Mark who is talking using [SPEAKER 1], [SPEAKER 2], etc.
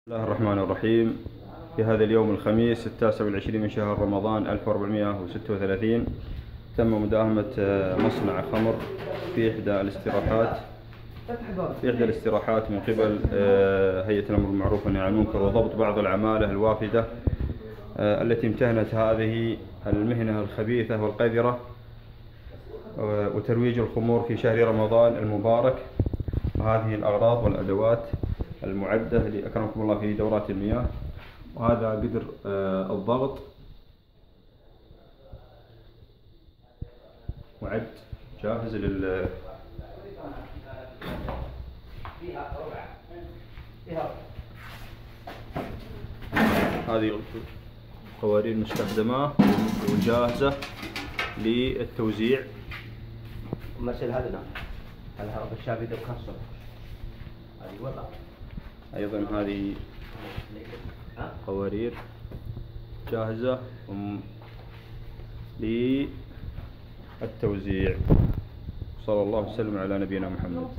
[SPEAKER 1] بسم الله الرحمن الرحيم. في هذا اليوم الخميس 29 من شهر رمضان 1436 تم مداهمة مصنع خمر في إحدى الاستراحات من قبل هيئة الأمر بالمعروف والنهي عن المنكر وضبط بعض العمالة الوافدة التي امتهنت هذه المهنة الخبيثة والقذرة وترويج الخمور في شهر رمضان المبارك. وهذه الأغراض والأدوات المعدة لأكرمكم الله في دورات المياه، وهذا قدر الضغط معد جاهز هذه القوارير المستخدمة وجاهزة للتوزيع.
[SPEAKER 2] مثل هذا الهرب الشافي ده كسر هذه وضع.
[SPEAKER 1] أيضا هذه قوارير جاهزة للتوزيع. صلى الله وسلم على نبينا محمد.